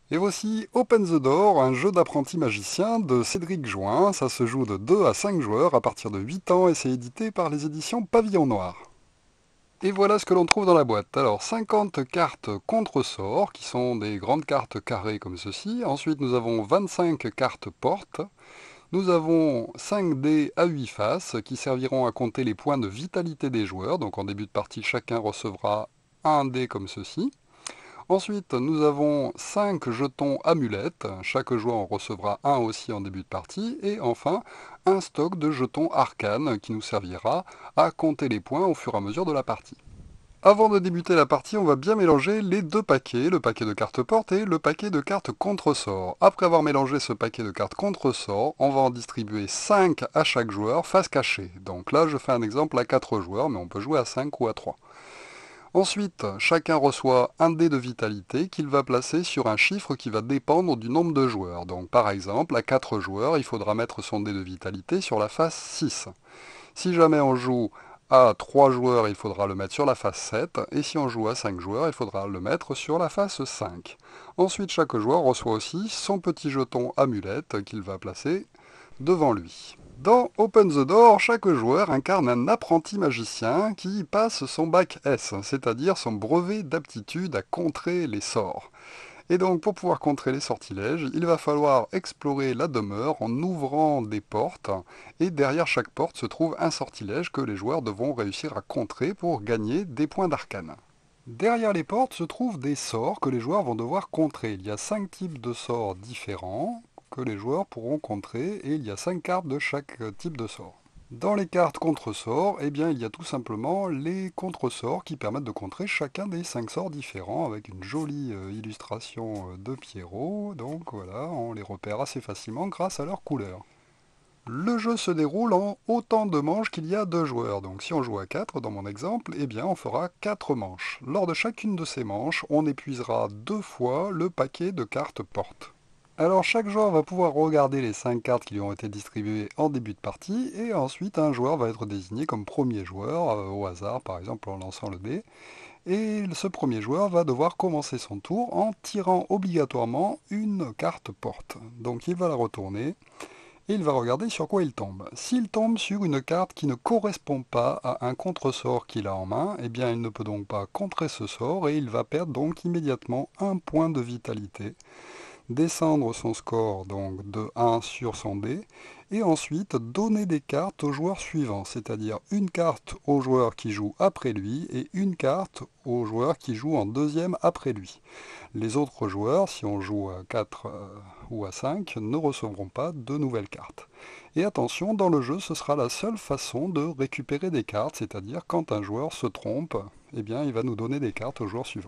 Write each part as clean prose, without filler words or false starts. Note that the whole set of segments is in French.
Et voici Open the Door, un jeu d'apprenti magicien de Cédric Join. Ça se joue de 2 à 5 joueurs à partir de 8 ans et c'est édité par les éditions Pavillon Noir. Et voilà ce que l'on trouve dans la boîte. Alors 50 cartes contre-sort, qui sont des grandes cartes carrées comme ceci. Ensuite nous avons 25 cartes portes. Nous avons 5 dés à 8 faces qui serviront à compter les points de vitalité des joueurs. Donc en début de partie, chacun recevra un dé comme ceci. Ensuite, nous avons 5 jetons amulettes. Chaque joueur en recevra un aussi en début de partie. Et enfin, un stock de jetons arcanes qui nous servira à compter les points au fur et à mesure de la partie. Avant de débuter la partie, on va bien mélanger les deux paquets, le paquet de cartes portes et le paquet de cartes contre-sort. Après avoir mélangé ce paquet de cartes contre-sort, on va en distribuer 5 à chaque joueur face cachée. Donc là, je fais un exemple à 4 joueurs, mais on peut jouer à 5 ou à 3. Ensuite, chacun reçoit un dé de vitalité qu'il va placer sur un chiffre qui va dépendre du nombre de joueurs. Donc par exemple, à 4 joueurs, il faudra mettre son dé de vitalité sur la face 6. Si jamais on joue à 3 joueurs, il faudra le mettre sur la face 7, et si on joue à 5 joueurs, il faudra le mettre sur la face 5. Ensuite, chaque joueur reçoit aussi son petit jeton amulette qu'il va placer devant lui. Dans Open the Door, chaque joueur incarne un apprenti magicien qui passe son bac S, c'est-à-dire son brevet d'aptitude à contrer les sorts. Et donc, pour pouvoir contrer les sortilèges, il va falloir explorer la demeure en ouvrant des portes, et derrière chaque porte se trouve un sortilège que les joueurs devront réussir à contrer pour gagner des points d'arcane. Derrière les portes se trouvent des sorts que les joueurs vont devoir contrer. Il y a 5 types de sorts différents que les joueurs pourront contrer, et il y a 5 cartes de chaque type de sort. Dans les cartes contre-sorts, eh bien, il y a tout simplement les contre-sorts qui permettent de contrer chacun des 5 sorts différents avec une jolie illustration de Pierrot. Donc voilà, on les repère assez facilement grâce à leur couleur. Le jeu se déroule en autant de manches qu'il y a de joueurs. Donc si on joue à 4 dans mon exemple, eh bien on fera 4 manches. Lors de chacune de ces manches, on épuisera 2 fois le paquet de cartes portes. Alors chaque joueur va pouvoir regarder les 5 cartes qui lui ont été distribuées en début de partie, et ensuite un joueur va être désigné comme premier joueur, au hasard par exemple en lançant le dé, et ce premier joueur va devoir commencer son tour en tirant obligatoirement une carte porte. Donc il va la retourner, et il va regarder sur quoi il tombe. S'il tombe sur une carte qui ne correspond pas à un contre-sort qu'il a en main, eh bien il ne peut donc pas contrer ce sort, et il va perdre donc immédiatement un point de vitalité, descendre son score donc de 1 sur son dé, et ensuite donner des cartes au joueur suivant, c'est-à-dire une carte au joueur qui joue après lui et une carte au joueur qui joue en deuxième après lui. Les autres joueurs, si on joue à 4 ou à 5, ne recevront pas de nouvelles cartes. Et attention, dans le jeu, ce sera la seule façon de récupérer des cartes, c'est-à-dire quand un joueur se trompe, eh bien il va nous donner des cartes au joueur suivant.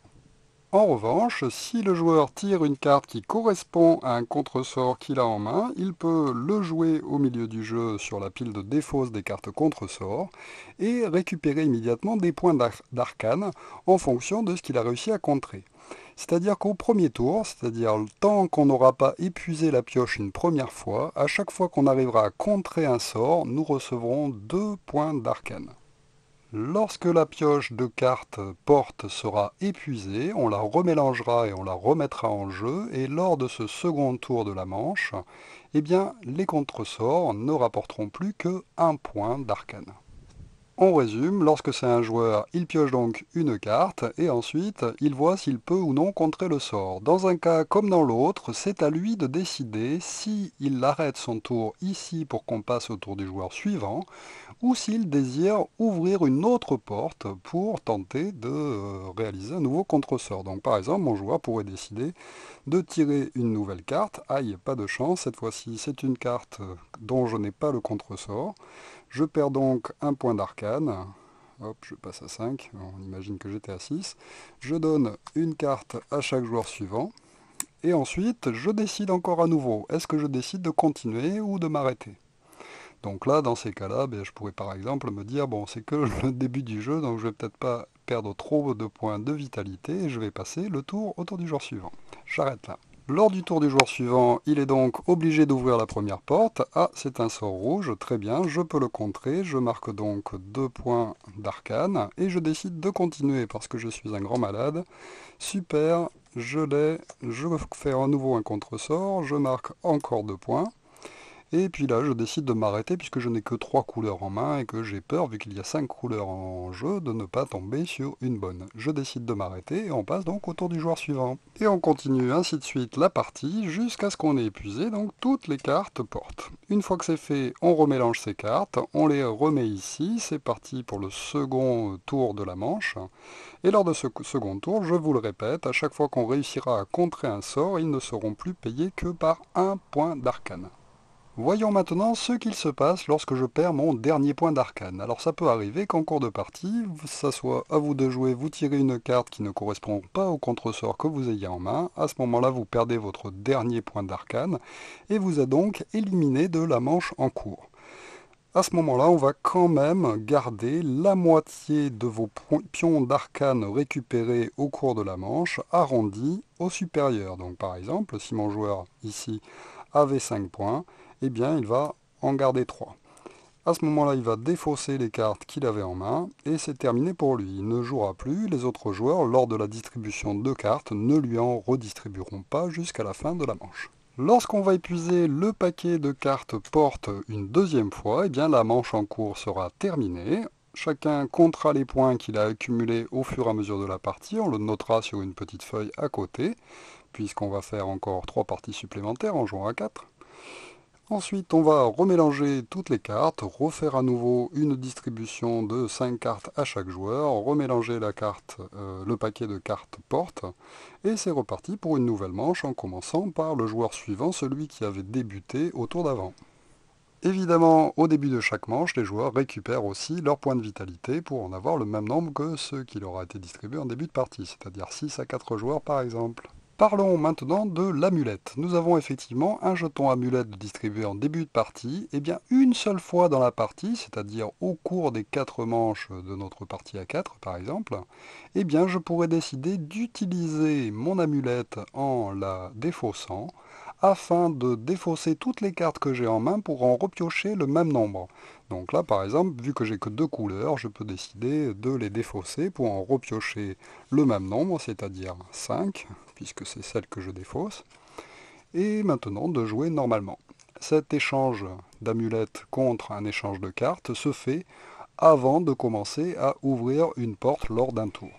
En revanche, si le joueur tire une carte qui correspond à un contre-sort qu'il a en main, il peut le jouer au milieu du jeu sur la pile de défausse des cartes contre-sort et récupérer immédiatement des points d'arcane en fonction de ce qu'il a réussi à contrer. C'est-à-dire qu'au premier tour, c'est-à-dire tant qu'on n'aura pas épuisé la pioche une première fois, à chaque fois qu'on arrivera à contrer un sort, nous recevrons 2 points d'arcane. Lorsque la pioche de cartes porte sera épuisée, on la remélangera et on la remettra en jeu, et lors de ce second tour de la manche, eh bien, les contresorts ne rapporteront plus que 1 point d'arcane. On résume, lorsque c'est un joueur, il pioche donc une carte, et ensuite il voit s'il peut ou non contrer le sort. Dans un cas comme dans l'autre, c'est à lui de décider s'il arrête son tour ici pour qu'on passe au tour du joueur suivant, ou s'il désire ouvrir une autre porte pour tenter de réaliser un nouveau contresort. Donc par exemple, mon joueur pourrait décider de tirer une nouvelle carte. Aïe, pas de chance, cette fois-ci c'est une carte dont je n'ai pas le contresort. Je perds donc un point d'arcane. Hop, je passe à 5, on imagine que j'étais à 6. Je donne une carte à chaque joueur suivant. Et ensuite, je décide encore à nouveau. Est-ce que je décide de continuer ou de m'arrêter? Donc là, dans ces cas-là, ben, je pourrais par exemple me dire, bon, c'est que le début du jeu, donc je vais peut-être pas perdre trop de points de vitalité, et je vais passer le tour au tour du joueur suivant. J'arrête là. Lors du tour du joueur suivant, il est donc obligé d'ouvrir la première porte. Ah, c'est un sort rouge, très bien, je peux le contrer, je marque donc 2 points d'arcane, et je décide de continuer parce que je suis un grand malade. Super, je l'ai, je fais à nouveau un contresort, je marque encore 2 points. Et puis là, je décide de m'arrêter puisque je n'ai que 3 couleurs en main et que j'ai peur, vu qu'il y a 5 couleurs en jeu, de ne pas tomber sur une bonne. Je décide de m'arrêter et on passe donc au tour du joueur suivant. Et on continue ainsi de suite la partie jusqu'à ce qu'on ait épuisé donc toutes les cartes portes. Une fois que c'est fait, on remélange ces cartes, on les remet ici, c'est parti pour le second tour de la manche. Et lors de ce second tour, je vous le répète, à chaque fois qu'on réussira à contrer un sort, ils ne seront plus payés que par un point d'arcane. Voyons maintenant ce qu'il se passe lorsque je perds mon dernier point d'arcane. Alors ça peut arriver qu'en cours de partie, ça soit à vous de jouer, vous tirez une carte qui ne correspond pas au contresort que vous ayez en main. À ce moment-là, vous perdez votre dernier point d'arcane et vous êtes donc éliminé de la manche en cours. À ce moment-là, on va quand même garder la moitié de vos pions d'arcane récupérés au cours de la manche, arrondis au supérieur. Donc par exemple, si mon joueur ici avait 5 points, eh bien il va en garder 3. À ce moment-là, il va défausser les cartes qu'il avait en main, et c'est terminé pour lui. Il ne jouera plus, les autres joueurs, lors de la distribution de cartes, ne lui en redistribueront pas jusqu'à la fin de la manche. Lorsqu'on va épuiser le paquet de cartes porte une deuxième fois, eh bien la manche en cours sera terminée. Chacun comptera les points qu'il a accumulés au fur et à mesure de la partie, on le notera sur une petite feuille à côté, puisqu'on va faire encore 3 parties supplémentaires en jouant à 4. Ensuite, on va remélanger toutes les cartes, refaire à nouveau une distribution de 5 cartes à chaque joueur, remélanger le paquet de cartes porte, et c'est reparti pour une nouvelle manche en commençant par le joueur suivant, celui qui avait débuté au tour d'avant. Évidemment, au début de chaque manche, les joueurs récupèrent aussi leurs points de vitalité pour en avoir le même nombre que ceux qui leur a été distribués en début de partie, c'est-à-dire 6 à 4 joueurs par exemple. Parlons maintenant de l'amulette. Nous avons effectivement un jeton amulette distribué en début de partie, et bien une seule fois dans la partie, c'est-à-dire au cours des 4 manches de notre partie à 4 par exemple, eh bien je pourrais décider d'utiliser mon amulette en la défaussant, afin de défausser toutes les cartes que j'ai en main pour en repiocher le même nombre. Donc là par exemple, vu que j'ai que 2 couleurs, je peux décider de les défausser pour en repiocher le même nombre, c'est-à-dire 5, puisque c'est celle que je défausse, et maintenant de jouer normalement. Cet échange d'amulettes contre un échange de cartes se fait avant de commencer à ouvrir une porte lors d'un tour.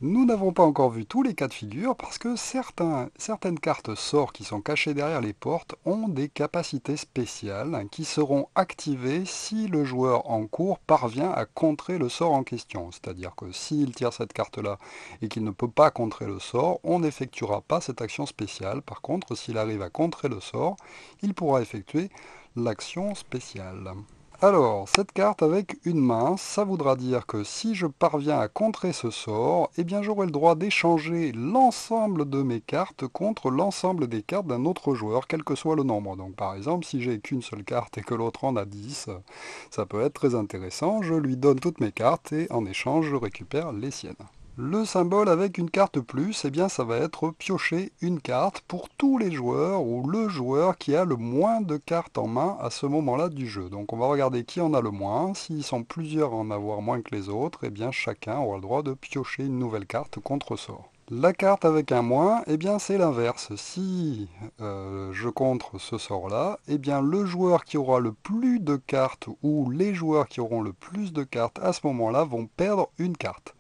Nous n'avons pas encore vu tous les cas de figure parce que certaines cartes sorts qui sont cachées derrière les portes ont des capacités spéciales qui seront activées si le joueur en cours parvient à contrer le sort en question. C'est-à-dire que s'il tire cette carte-là et qu'il ne peut pas contrer le sort, on n'effectuera pas cette action spéciale. Par contre, s'il arrive à contrer le sort, il pourra effectuer l'action spéciale. Alors, cette carte avec une main, ça voudra dire que si je parviens à contrer ce sort, eh bien j'aurai le droit d'échanger l'ensemble de mes cartes contre l'ensemble des cartes d'un autre joueur, quel que soit le nombre. Donc par exemple, si j'ai qu'une seule carte et que l'autre en a 10, ça peut être très intéressant. Je lui donne toutes mes cartes et en échange, je récupère les siennes. Le symbole avec une carte plus, eh bien ça va être piocher une carte pour tous les joueurs ou le joueur qui a le moins de cartes en main à ce moment-là du jeu. Donc on va regarder qui en a le moins. S'ils sont plusieurs à en avoir moins que les autres, eh bien chacun aura le droit de piocher une nouvelle carte contre sort. La carte avec un moins, eh bien c'est l'inverse. Si je contre ce sort-là, eh bien le joueur qui aura le plus de cartes ou les joueurs qui auront le plus de cartes à ce moment-là vont perdre une carte.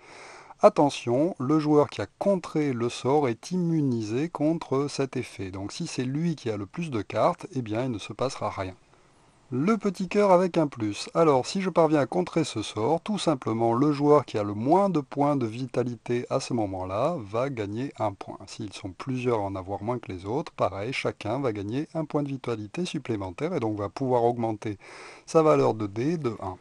Attention, le joueur qui a contré le sort est immunisé contre cet effet. Donc si c'est lui qui a le plus de cartes, eh bien il ne se passera rien. Le petit cœur avec un plus. Alors si je parviens à contrer ce sort, tout simplement le joueur qui a le moins de points de vitalité à ce moment-là va gagner un point. S'ils sont plusieurs à en avoir moins que les autres, pareil, chacun va gagner un point de vitalité supplémentaire et donc va pouvoir augmenter sa valeur de dés de 1.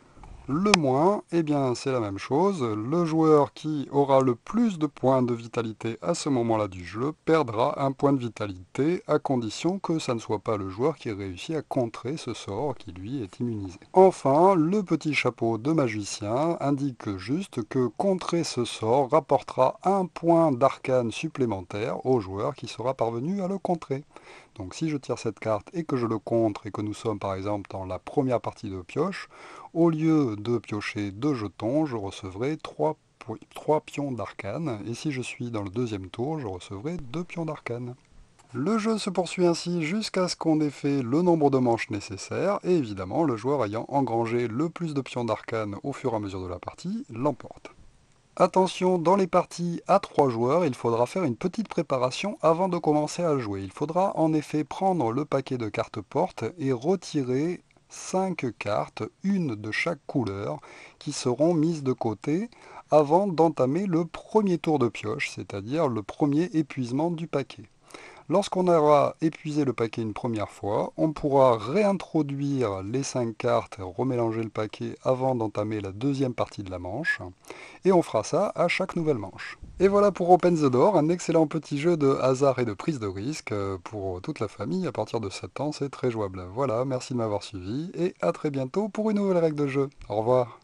Le moins, eh bien c'est la même chose, le joueur qui aura le plus de points de vitalité à ce moment-là du jeu perdra un point de vitalité à condition que ça ne soit pas le joueur qui réussit à contrer ce sort qui lui est immunisé. Enfin, le petit chapeau de magicien indique juste que contrer ce sort rapportera un point d'arcane supplémentaire au joueur qui sera parvenu à le contrer. Donc si je tire cette carte et que je le contre et que nous sommes par exemple dans la première partie de pioche, au lieu de piocher 2 jetons, je recevrai 3 3 pions d'arcane, et si je suis dans le deuxième tour, je recevrai 2 pions d'arcane. Le jeu se poursuit ainsi jusqu'à ce qu'on ait fait le nombre de manches nécessaires, et évidemment, le joueur ayant engrangé le plus de pions d'arcane au fur et à mesure de la partie l'emporte. Attention, dans les parties à 3 joueurs, il faudra faire une petite préparation avant de commencer à jouer. Il faudra en effet prendre le paquet de cartes porte et retirer 5 cartes, une de chaque couleur, qui seront mises de côté avant d'entamer le premier tour de pioche, c'est-à-dire le premier épuisement du paquet. Lorsqu'on aura épuisé le paquet une première fois, on pourra réintroduire les 5 cartes, remélanger le paquet avant d'entamer la deuxième partie de la manche, et on fera ça à chaque nouvelle manche. Et voilà pour Open the Door, un excellent petit jeu de hasard et de prise de risque pour toute la famille. À partir de 7 ans, c'est très jouable. Voilà, merci de m'avoir suivi, et à très bientôt pour une nouvelle règle de jeu. Au revoir.